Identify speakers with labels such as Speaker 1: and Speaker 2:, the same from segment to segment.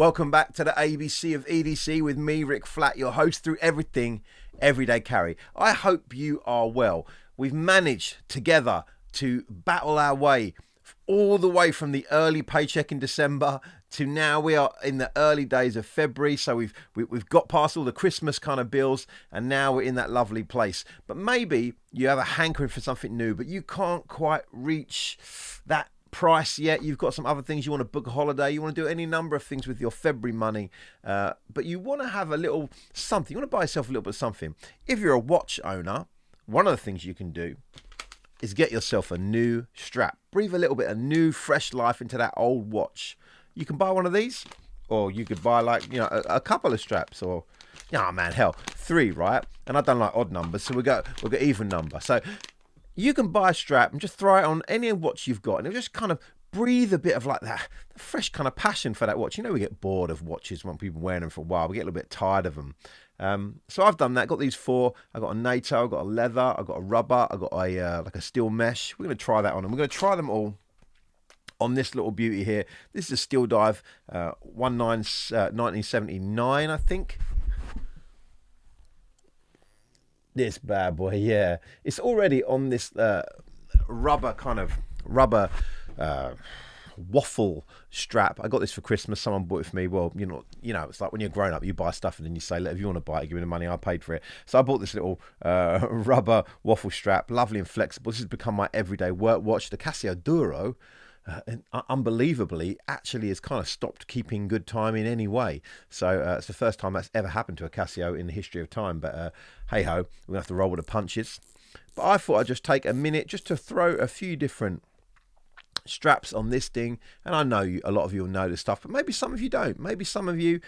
Speaker 1: Welcome back to the ABC of EDC with me, Rick Flatt, your host through everything, Everyday Carry. I hope you are well. We've managed together to battle our way all the way from the early paycheck in December to now we are in the early days of February. So we've got past all the Christmas kind of bills and now we're in that lovely place. But maybe you have a hankering for something new, but you can't quite reach that price yet. You've got some other things. You want to book a holiday. You want to do any number of things with your February money. But you want to have a little something. You want to buy yourself a little bit of something. If you're a watch owner, one of the things you can do is get yourself a new strap. Breathe a little bit of new, fresh life into that old watch. You can buy one of these, or you could buy a couple of straps, or hell, 3, right? And I've done like odd numbers, so we'll go even number. So you can buy a strap and just throw it on any watch you've got, and it'll just kind of breathe a bit of like that fresh kind of passion for that watch. You know, we get bored of watches when people wearing them for a while. We get a little bit tired of them. So I've done that. Got these 4. I got a NATO, I got a leather, I got a rubber, I got a like a steel mesh. We're going to try that on, and we're going to try them all on this little beauty here. This is a Steeldive 1979, I think. This bad boy, yeah. It's already on this rubber waffle strap. I got this for Christmas. Someone bought it for me. Well, you know, it's like when you're grown up, you buy stuff and then you say, look, if you want to buy it, give me the money. I paid for it. So I bought this little rubber waffle strap, lovely and flexible. This has become my everyday work watch. The Casio Duro, unbelievably, actually has kind of stopped keeping good time in any way. So it's the first time that's ever happened to a Casio in the history of time. But hey ho, we're gonna have to roll with the punches. But I thought I'd just take a minute just to throw a few different straps on this thing, and I know a lot of you will know this stuff, but maybe some of you don't. Maybe some of you're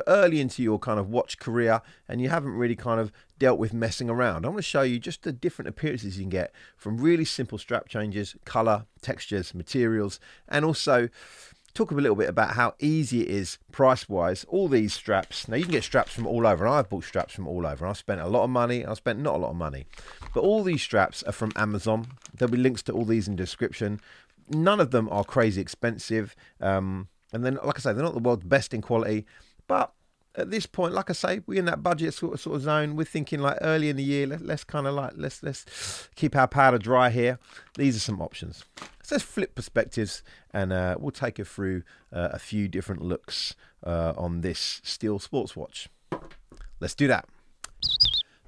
Speaker 1: early into your kind of watch career and you haven't really kind of dealt with messing around. I want to show you just the different appearances you can get from really simple strap changes, color, textures, materials, and also talk a little bit about how easy it is price wise. All these straps, now you can get straps from all over, and I've bought straps from all over. I've spent a lot of money, I've spent not a lot of money, but all these straps are from Amazon. There'll be links to all these in the description. None of them are crazy expensive, and then, like I say, they're not the world's best in quality, but at this point, like I say, we're in that budget sort of zone. We're thinking like early in the year, let's keep our powder dry here. These are some options. So let's flip perspectives, and we'll take you through a few different looks on this steel sports watch. Let's do that.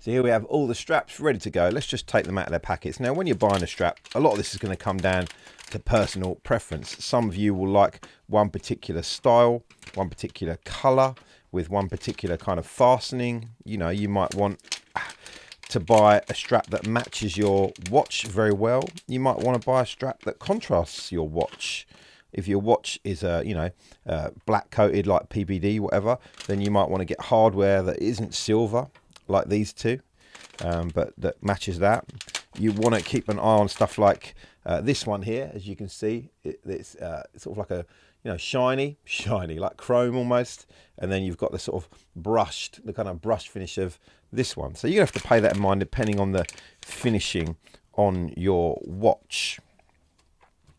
Speaker 1: So here we have all the straps ready to go. Let's just take them out of their packets. Now, when you're buying a strap, a lot of this is going to come down to personal preference. Some of you will like one particular style, one particular color, with one particular kind of fastening. You know, you might want to buy a strap that matches your watch very well. You might want to buy a strap that contrasts your watch. If your watch is black coated like PBD, whatever, then you might want to get hardware that isn't silver, like these two, but that matches that. You want to keep an eye on stuff like this one here. As you can see, it's sort of like a shiny like chrome almost, and then you've got the sort of the kind of brushed finish of this one. So you have to pay that in mind depending on the finishing on your watch.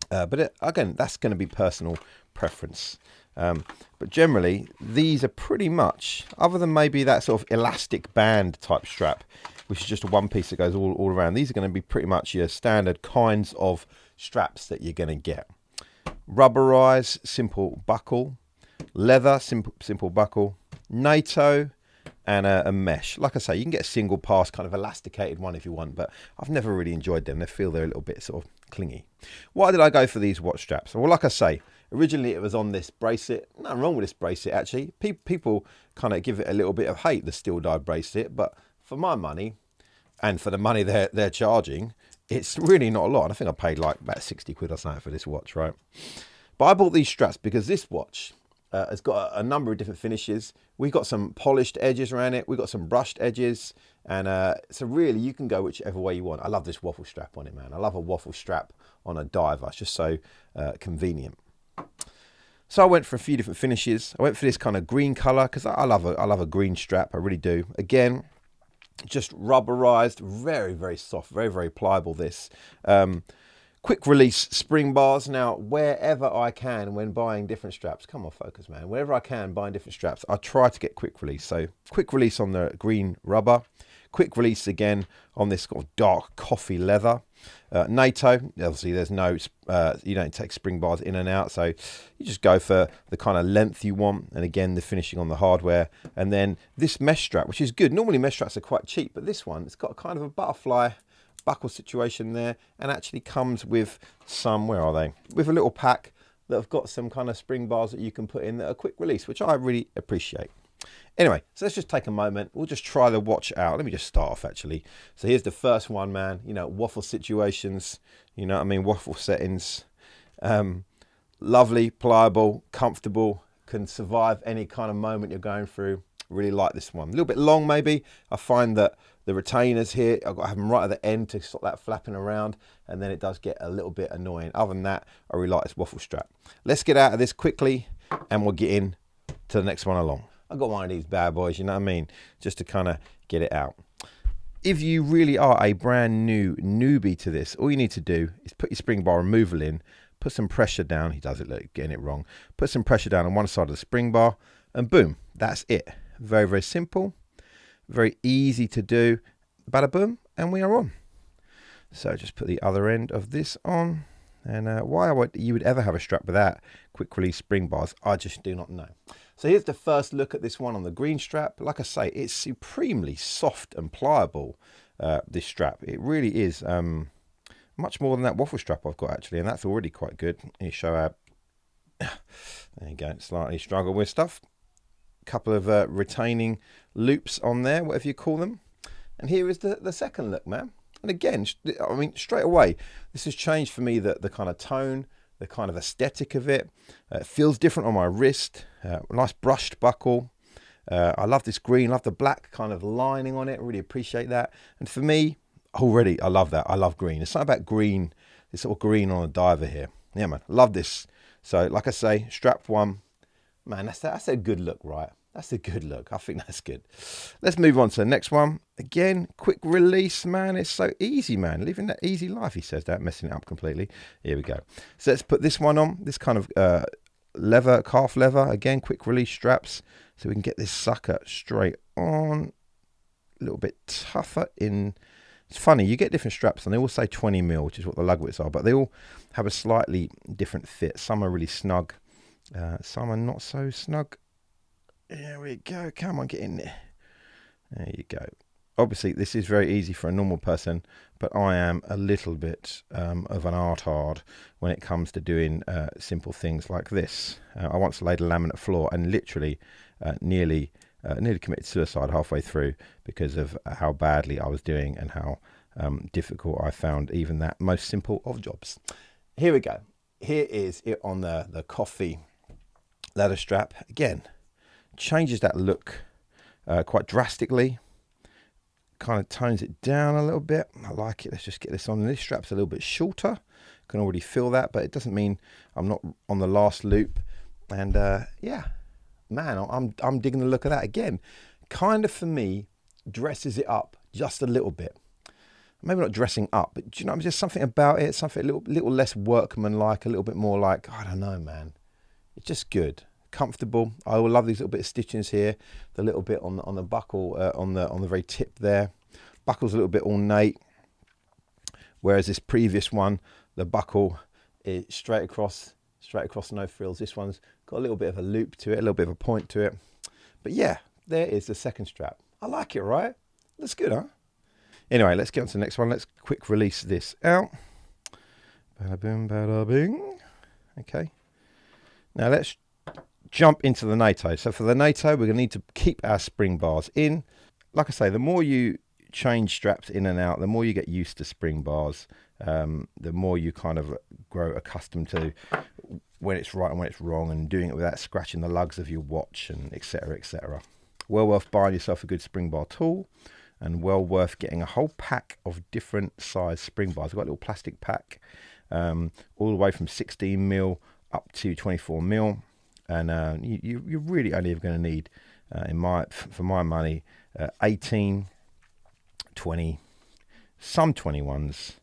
Speaker 1: But again, that's going to be personal preference. But generally, these are pretty much, other than maybe that sort of elastic band type strap, which is just a one piece that goes all around, these are going to be pretty much your standard kinds of straps that you're going to get. Rubberized, simple buckle, leather, simple buckle, NATO, and a mesh. Like I say, you can get a single pass kind of elasticated one if you want, but I've never really enjoyed them. They feel they're a little bit sort of clingy. Why did I go for these watch straps? Well, like I say, originally it was on this bracelet. Nothing wrong with this bracelet, actually. People kind of give it a little bit of hate, the Steeldive bracelet, but for my money and for the money they're charging, it's really not a lot. I think I paid like about 60 quid or something for this watch, right? But I bought these straps because this watch has got a number of different finishes. We've got some polished edges around it. We've got some brushed edges. And so really, you can go whichever way you want. I love this waffle strap on it, man. I love a waffle strap on a diver. It's just so convenient. So I went for a few different finishes. I went for this kind of green color because I love a green strap. I really do. Again, just rubberized, very, very soft, very, very pliable. This quick release spring bars. Now, wherever I can when buying different straps, come on focus man, wherever I can buying different straps, I try to get quick release. So quick release on the green rubber, quick release again on this sort of dark coffee leather. NATO, obviously there's no, you don't take spring bars in and out, so you just go for the kind of length you want, and again the finishing on the hardware. And then this mesh strap, which is good. Normally mesh straps are quite cheap, but this one, it's got kind of a butterfly buckle situation there, and actually comes with some, where are they, with a little pack that have got some kind of spring bars that you can put in that are quick release, which I really appreciate. Anyway, so let's just take a moment. We'll just try the watch out. Let me just start off actually. So here's the first one, man. You know, waffle situations, you know what I mean, waffle settings. Lovely, pliable, comfortable, can survive any kind of moment you're going through. Really like this one. A little bit long maybe. I find that the retainers here, I've got to have them right at the end to stop that flapping around, and then it does get a little bit annoying. Other than that, I really like this waffle strap. Let's get out of this quickly and we'll get in to the next one along. I've got one of these bad boys, you know what I mean? Just to kind of get it out. If you really are a brand new newbie to this, all you need to do is put your spring bar removal in, put some pressure down. He does it, look, getting it wrong. Put some pressure down on one side of the spring bar, and boom, that's it. Very, very simple, very easy to do. Bada boom, and we are on. So just put the other end of this on. And why you would ever have a strap without quick release spring bars, I just do not know. So here's the first look at this one on the green strap. Like I say, it's supremely soft and pliable, this strap. It really is much more than that waffle strap I've got actually, and that's already quite good. Let me show how, there you go, slightly struggle with stuff. Couple of retaining loops on there, whatever you call them. And here is the second look, man. And again, I mean, straight away, this has changed for me the kind of tone, the kind of aesthetic of it. It feels different on my wrist. Nice brushed buckle. I love this green, love the black kind of lining on it. Really appreciate that. And for me, already, I love that. I love green. There's something about green, this sort of green on a diver here. Yeah, man, love this. So, like I say, strap one. Man, that's a good look, right? That's a good look. I think that's good. Let's move on to the next one. Again, quick release, man. It's so easy, man. Living that easy life, he says that, messing it up completely. Here we go. So let's put this one on. This kind of leather, calf leather. Again, quick release straps. So we can get this sucker straight on. A little bit tougher in... It's funny, you get different straps and they all say 20 mil, which is what the lug widths are, but they all have a slightly different fit. Some are really snug. Some are not so snug. There we go. Come on, get in there. There you go. Obviously, this is very easy for a normal person, but I am a little bit of an art-hard when it comes to doing simple things like this. I once laid a laminate floor and literally nearly committed suicide halfway through because of how badly I was doing and how difficult I found even that most simple of jobs. Here we go. Here is it on the coffee leather strap. Again, changes that look quite drastically, kind of tones it down a little bit. I like it. Let's just get this on. This strap's a little bit shorter, can already feel that, but it doesn't mean I'm not on the last loop. And yeah, man, I'm digging the look of that. Again, kind of for me dresses it up just a little bit. Maybe not dressing up, but do you know, just something about it, something a little less workmanlike, a little bit more like, I don't know, man, it's just good. Comfortable. I will love these little bit of stitchings here, the little bit on the buckle, on the very tip there. Buckle's a little bit ornate, whereas this previous one, the buckle is straight across, no frills. This one's got a little bit of a loop to it, a little bit of a point to it. But yeah, there is the second strap. I like it, right? That's good, huh? Anyway, let's get on to the next one. Let's quick release this out. Bada boom, bada bing. Okay. Now let's jump into the NATO. So for the NATO, we're going to need to keep our spring bars in. Like I say, the more you change straps in and out, the more you get used to spring bars, the more you kind of grow accustomed to when it's right and when it's wrong, and doing it without scratching the lugs of your watch, and etc, etc. Well worth buying yourself a good spring bar tool, and well worth getting a whole pack of different size spring bars. I've got a little plastic pack, all the way from 16 mil up to 24 mil. And you're really only ever going to need, for my money, 18, 20, some 21s,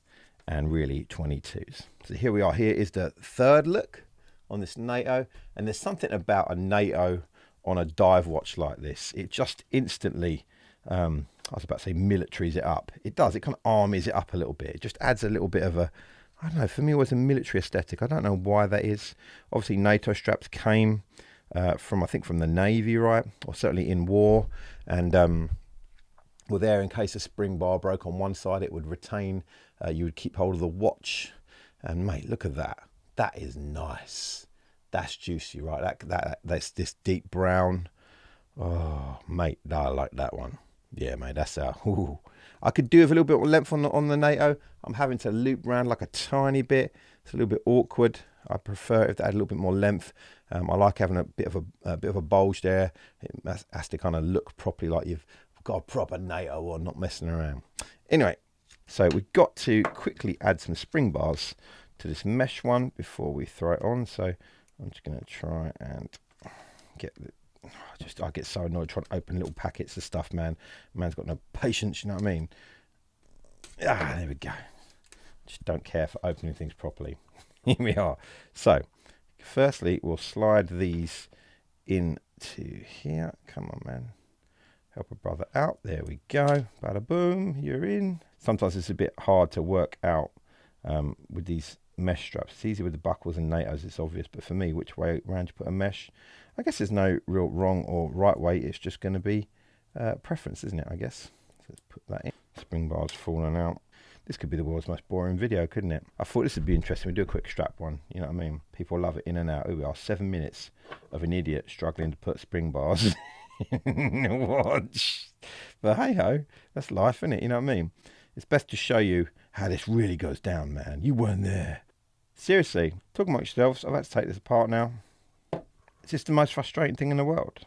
Speaker 1: and really 22s. So here we are. Here is the third look on this NATO, and there's something about a NATO on a dive watch like this. It just instantly, I was about to say militaries it up. It does. It kind of armies it up a little bit. It just adds a little bit of a, I don't know, for me it was a military aesthetic. I don't know why that is. Obviously NATO straps came from, I think, from the Navy, right? Or certainly in war. And were there in case a spring bar broke on one side, it would retain, you would keep hold of the watch. And mate, look at that. That is nice. That's juicy, right? That's this deep brown. Oh, mate, I like that one. Yeah, mate, that's ooh. I could do with a little bit of length on the NATO. I'm having to loop round like a tiny bit. It's a little bit awkward. I prefer if they had a little bit more length. I like having a bit of a bulge there. It has to kind of look properly like you've got a proper NATO or not messing around. Anyway, so we've got to quickly add some spring bars to this mesh one before we throw it on. So I'm just going to try and get the, I get so annoyed trying to open little packets of stuff, man. Man's got no patience, you know what I mean? Ah, there we go. Just don't care for opening things properly. Here we are. So, firstly, we'll slide these into here. Come on, man. Help a brother out. There we go. Bada boom, you're in. Sometimes it's a bit hard to work out with these mesh straps. It's easy with the buckles and NATOs, it's obvious, but for me, which way around you put a mesh, I guess there's no real wrong or right way. It's just going to be preference, isn't it, I guess? So let's put that in. Spring bar's falling out. This could be the world's most boring video, couldn't it? I thought this would be interesting. We do a quick strap one, you know what I mean? People love it in and out. Here we are, 7 minutes of an idiot struggling to put spring bars in the watch. But hey ho, that's life, isn't it? You know what I mean? It's best to show you how this really goes down, man. You weren't there. Seriously, talking about yourselves, I've had to take this apart now. It's just the most frustrating thing in the world.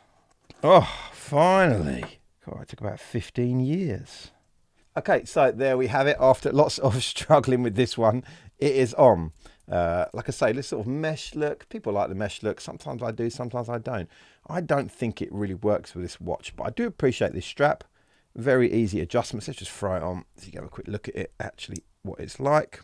Speaker 1: Oh, finally. God, it took about 15 years. Okay, so there we have it. After lots of struggling with this one, it is on. Like I say, this sort of mesh look. People like the mesh look. Sometimes I do, sometimes I don't. I don't think it really works with this watch, but I do appreciate this strap. Very easy adjustments. Let's just throw it on so you can have a quick look at it, actually, what it's like.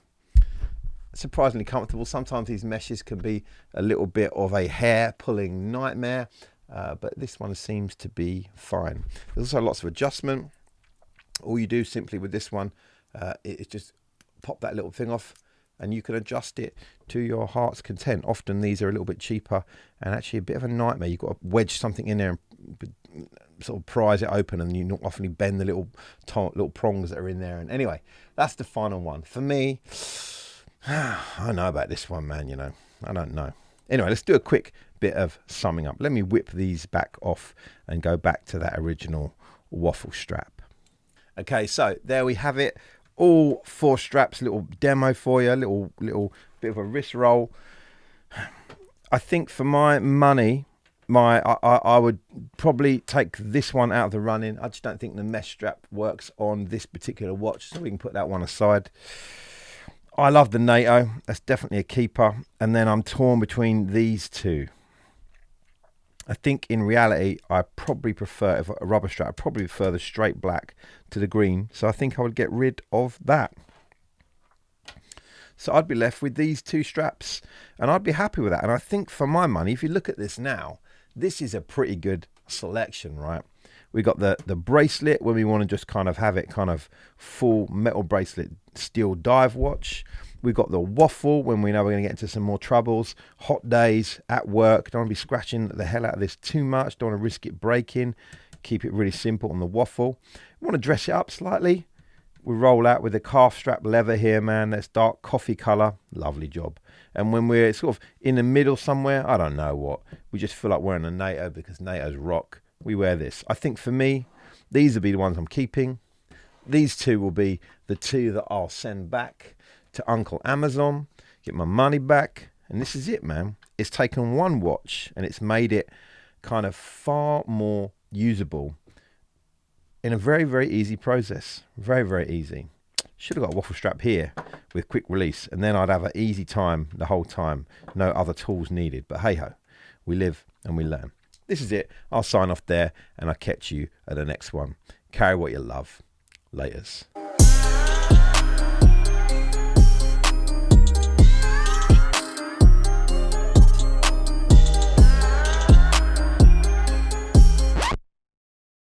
Speaker 1: Surprisingly comfortable. Sometimes these meshes can be a little bit of a hair pulling nightmare, but this one seems to be fine. There's also lots of adjustment. All you do simply with this one is just pop that little thing off and you can adjust it to your heart's content. Often these are a little bit cheaper and actually a bit of a nightmare. You've got to wedge something in there and sort of prise it open, and you not often bend the little prongs that are in there. And anyway, that's the final one. For me, I know about this one, man, you know. I don't know. Anyway, let's do a quick bit of summing up. Let me whip these back off and go back to that original waffle strap. Okay, so there we have it. All 4 straps, little demo for you, little bit of a wrist roll. I think for my money, I would probably take this one out of the running. I just don't think the mesh strap works on this particular watch, so we can put that one aside. I love the NATO. That's definitely a keeper. And then I'm torn between these two. I think in reality, I probably prefer, if a rubber strap, I probably prefer the straight black to the green. So I think I would get rid of that. So I'd be left with these 2 straps and I'd be happy with that. And I think for my money, if you look at this now, this is a pretty good selection, right? We got the bracelet when we want to just kind of have it kind of full metal bracelet steel dive watch. We've got the waffle when we know we're going to get into some more troubles. Hot days at work. Don't want to be scratching the hell out of this too much. Don't want to risk it breaking. Keep it really simple on the waffle. We want to dress it up slightly. We roll out with the calf strap leather here, man. That's dark coffee color. Lovely job. And when we're sort of in the middle somewhere, I don't know what, we just feel like wearing a NATO because NATO's rock. We wear this. I think for me, these will be the ones I'm keeping. These 2 will be the 2 that I'll send back to Uncle Amazon, get my money back. And this is it, man. It's taken one watch and it's made it kind of far more usable in a very, very easy process. Very, very easy. Should have got a waffle strap here with quick release, and then I'd have an easy time the whole time. No other tools needed. But hey ho, we live and we learn. This is it. I'll sign off there and I'll catch you at the next one. Carry what you love. Laters.